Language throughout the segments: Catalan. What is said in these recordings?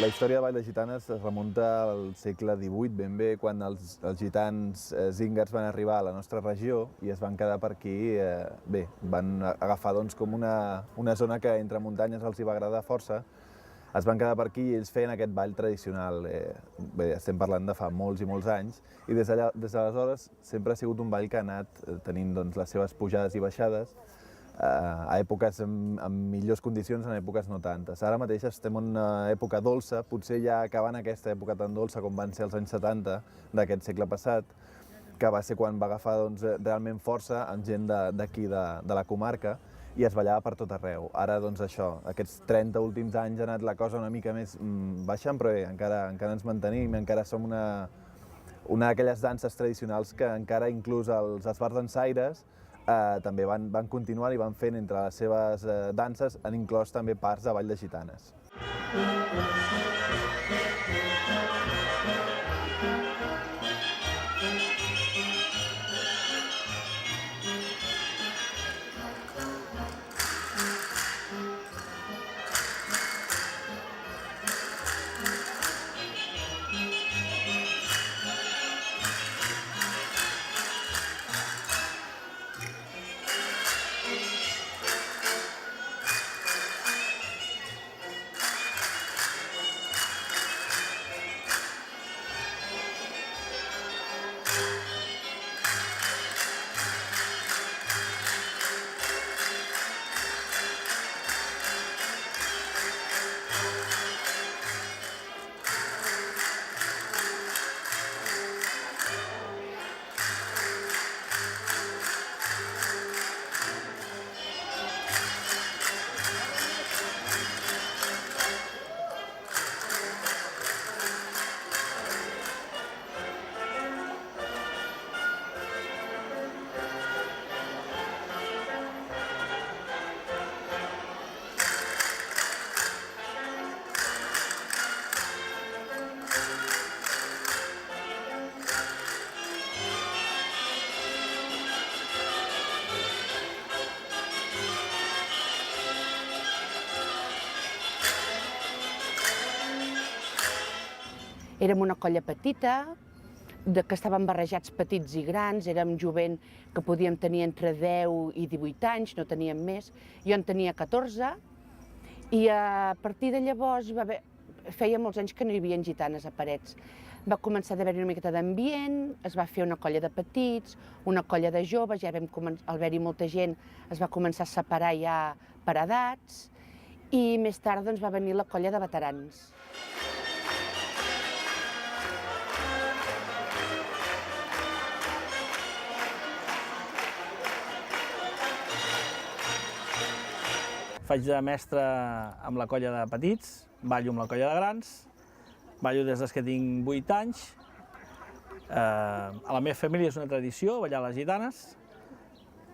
La història de Vall de Gitanes es remunta al segle XVIII, ben bé, quan els gitans zíngars van arribar a la nostra regió i es van quedar per aquí. Bé, van agafar com una zona que entre muntanyes els hi va agradar força. Es van quedar per aquí i ells feien aquest ball tradicional. Bé, estem parlant de fa molts i molts anys, i des d'aleshores sempre ha sigut un ball que ha anat tenint les seves pujades i baixades, a èpoques amb millors condicions, en èpoques no tantes. Ara mateix estem en una època dolça, potser ja acabant aquesta època tan dolça com van ser els anys 70 d'aquest segle passat, que va ser quan va agafar realment força amb gent d'aquí, de la comarca, i es ballava per tot arreu. Ara, això, aquests 30 últims anys ha anat la cosa una mica més baixant, però bé, encara ens mantenim, encara som una d'aquelles danses tradicionals que encara inclús els esbarts dansaires també van continuar i van fent entre les seves danses, han inclòs també parts de Vall de Gitanes. Érem una colla petita, que estàvem barrejats petits i grans, érem jovent que podíem tenir entre 10 i 18 anys, no teníem més. Jo en tenia 14 i a partir de llavors feia molts anys que no hi havia gitanes a Parets. Va començar a haver-hi una miqueta d'ambient, es va fer una colla de petits, una colla de joves, ja al haver-hi molta gent es va començar a separar ja per edats i més tard va venir la colla de veterans. Faig de mestre amb la colla de petits, ballo amb la colla de grans, ballo des que tinc 8 anys. A la meva família és una tradició ballar les gitanes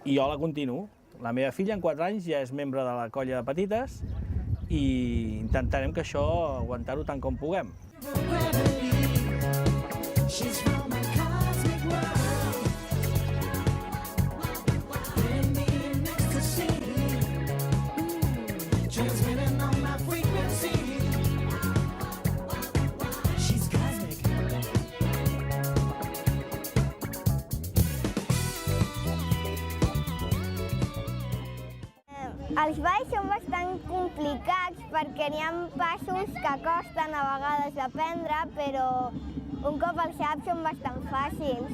i jo la continuo. La meva filla en 4 anys ja és membre de la colla de petites i intentarem que això aguantar-ho tant com puguem. Els balls són bastant complicats perquè n'hi ha passos que costen a vegades d'aprendre, però un cop els saps són bastant fàcils.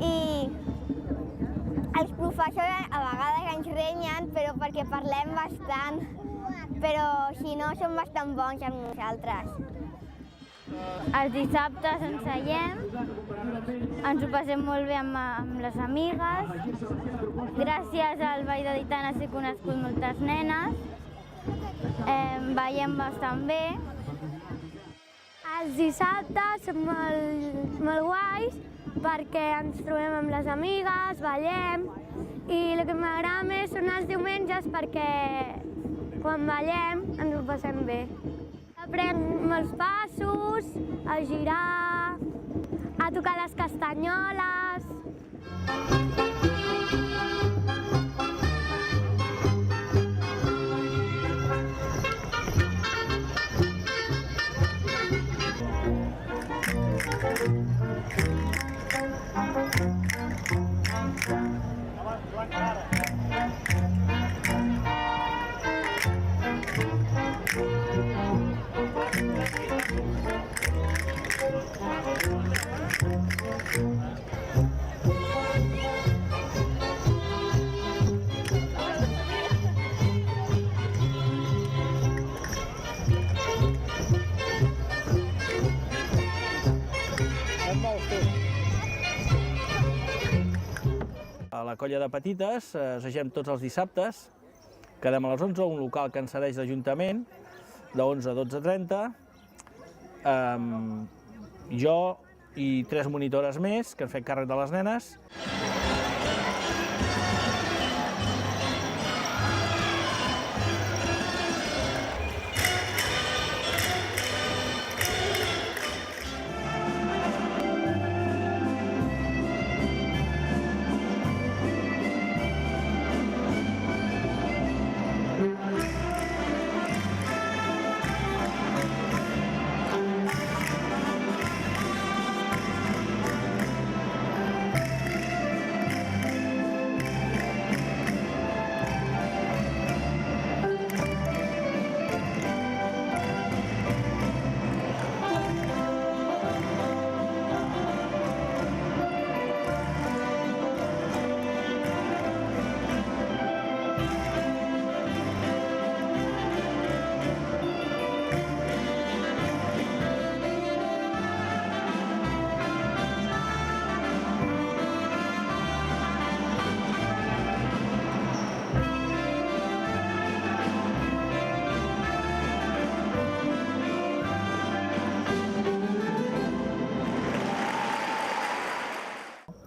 I els professors a vegades ens renyen, però perquè parlem bastant. Però si no, són bastant bons amb nosaltres. Els dissabtes ens seiem, ens ho passem molt bé amb les amigues. Gràcies al Ball de Gitanes he conegut moltes nenes. Ballem bastant bé. Els dissabtes són molt guais perquè ens trobem amb les amigues, ballem, i el que m'agrada més són els diumenges perquè quan ballem ens ho passem bé. Aprenc molts passos, a girar, a tocar les castanyoles. A la colla de petites assagem tots els dissabtes, quedem a les 11 a un local que ens cedeix l'Ajuntament, de 11 a 12:30. Jo i 3 monitores més que han fet càrrec de les nenes.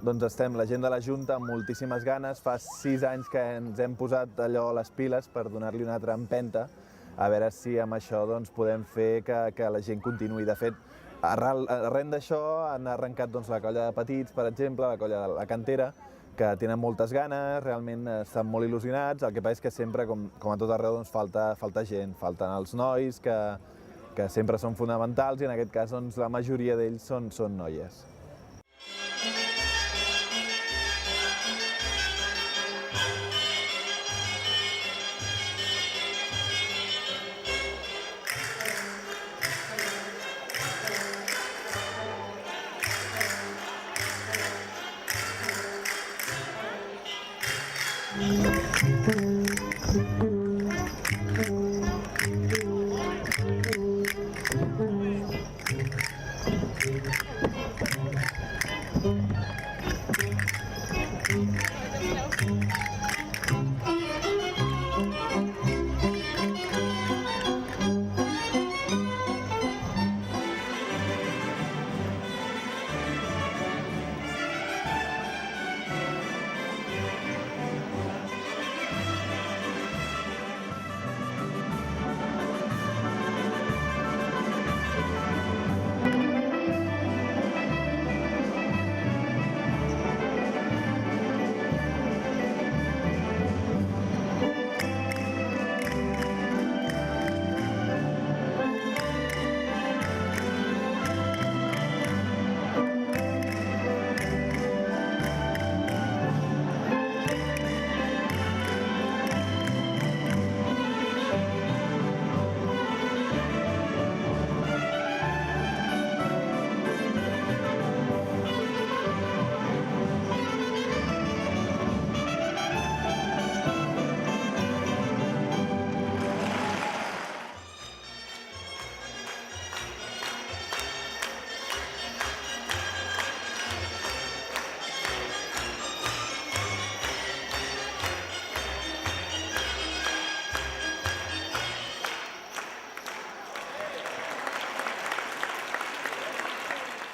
Doncs estem, la gent de la Junta, amb moltíssimes ganes. Fa 6 anys que ens hem posat allò a les piles per donar-li una altra empenta, a veure si amb això doncs, podem fer que la gent continuï. De fet, arran d'això han arrencat doncs, la colla de petits, per exemple, la colla de la Cantera, que tenen moltes ganes, realment estan molt il·lusionats. El que passa és que sempre, com a tot arreu, doncs, falta gent, falten els nois, que sempre són fonamentals, i en aquest cas doncs, la majoria d'ells són noies.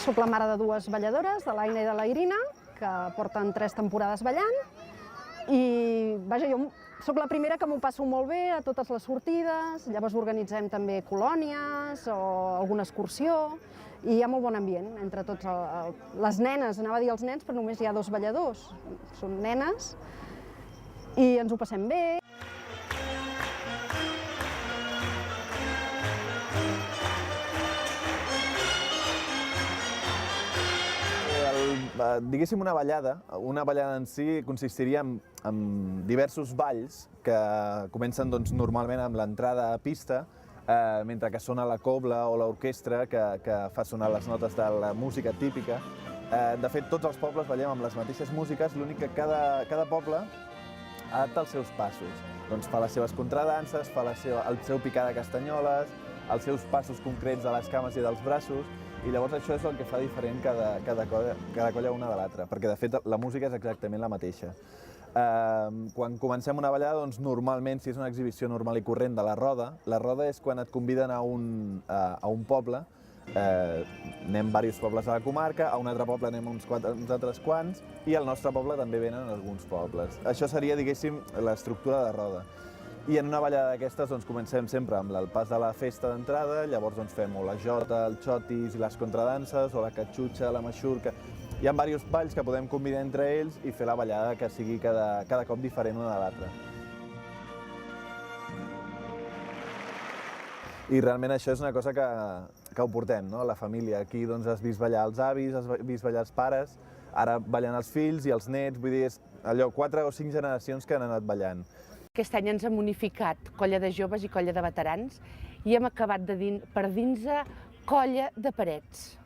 Soc la mare de dues balladores, de l'Aina i de la Irina, que porten 3 temporades ballant. I vaja, jo soc la primera que m'ho passo molt bé a totes les sortides, llavors organitzem també colònies o alguna excursió, i hi ha molt bon ambient entre tots les nenes, anava a dir els nens, però només hi ha 2 balladors, són nenes, i ens ho passem bé. Diguéssim una ballada en si consistiria en diversos balls que comencen normalment amb l'entrada a pista, mentre que sona la cobla o l'orquestra que fa sonar les notes de la música típica. De fet, tots els pobles ballem amb les mateixes músiques, l'únic que cada poble adapta els seus passos. Doncs fa les seves contradanses, fa el seu picar de castanyoles, els seus passos concrets de les cames i dels braços, i llavors això és el que fa diferent cada colla una de l'altra, perquè de fet la música és exactament la mateixa. Quan comencem una ballada, doncs normalment, si és una exhibició normal i corrent de la roda és quan et conviden a un poble, anem diversos pobles a la comarca, a un altre poble anem uns altres quants, i al nostre poble també venen alguns pobles. Això seria, diguéssim, l'estructura de roda. I en una ballada d'aquestes comencem sempre amb el pas de la festa d'entrada, llavors fem o la jota, el xotis i les contradanses, o la catxutxa, la maixurca. Hi ha diversos balls que podem combinar entre ells i fer la ballada que sigui cada cop diferent una de l'altra. I realment això és una cosa que ho portem, la família. Aquí has vist ballar els avis, has vist ballar els pares, ara ballen els fills i els nets, vull dir, és allò 4 o 5 generacions que han anat ballant. Aquest any ens hem unificat colla de joves i colla de veterans i hem acabat per dins-se colla de parets.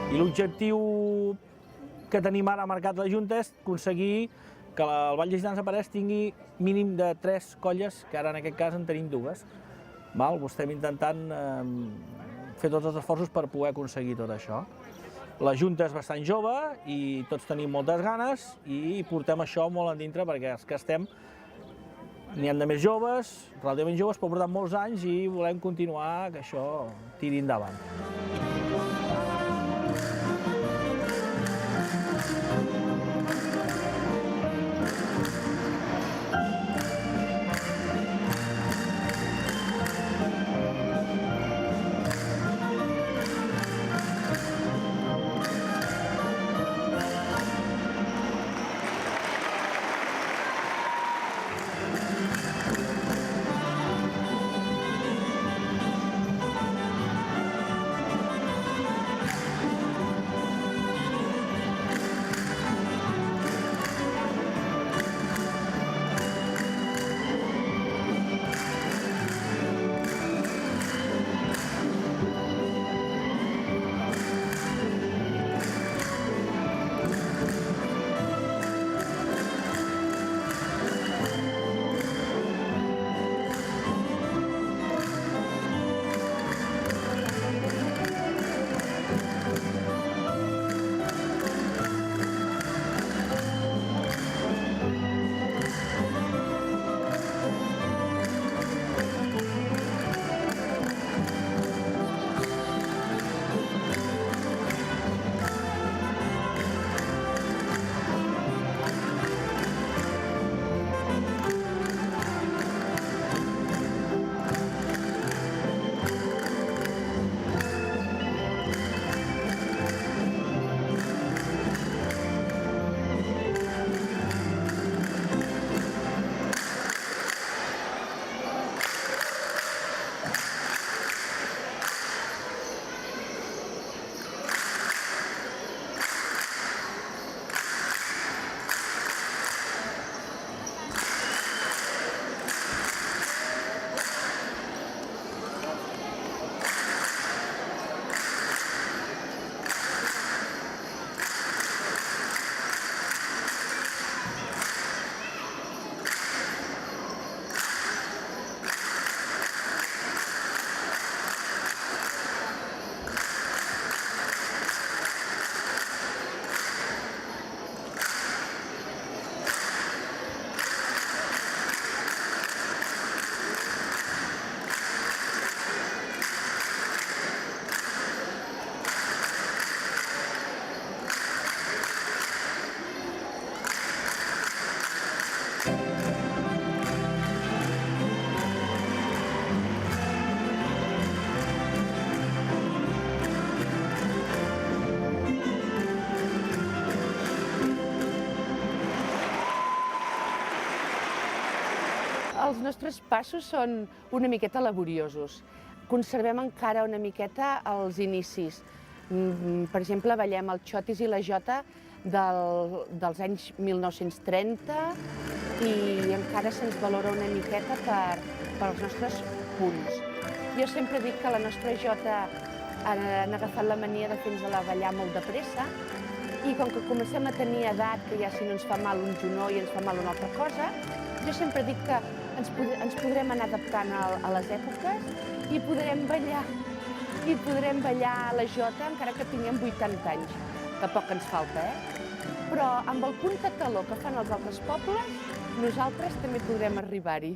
I l'objectiu que tenim ara marcat a la Junta és aconseguir que el Ball de Gitanes de Parets tingui mínim de 3 colles, que ara en aquest cas en tenim 2. Ho estem intentant fer tots els esforços per poder aconseguir tot això. La Junta és bastant jove i tots tenim moltes ganes i portem això molt endintre perquè els que estem n'hi ha de més joves, relativament joves, però portem molts anys i volem continuar que això tiri endavant. Els nostres passos són una miqueta laboriosos. Conservem encara una miqueta els inicis. Per exemple, ballem el xotis i la jota dels anys 1930 i encara se'ns valora una miqueta pels nostres punts. Jo sempre dic que la nostra jota han agafat la mania de fer-nos-la ballar molt de pressa i com que comencem a tenir edat, que ja si no ens fa mal un genoll i ens fa mal una altra cosa, jo sempre dic que ens podrem anar adaptant a les èpoques i podrem ballar la jota encara que tinguem 80 anys, que poc ens falta, Però amb el punt de taló que fan els altres pobles, nosaltres també podrem arribar-hi.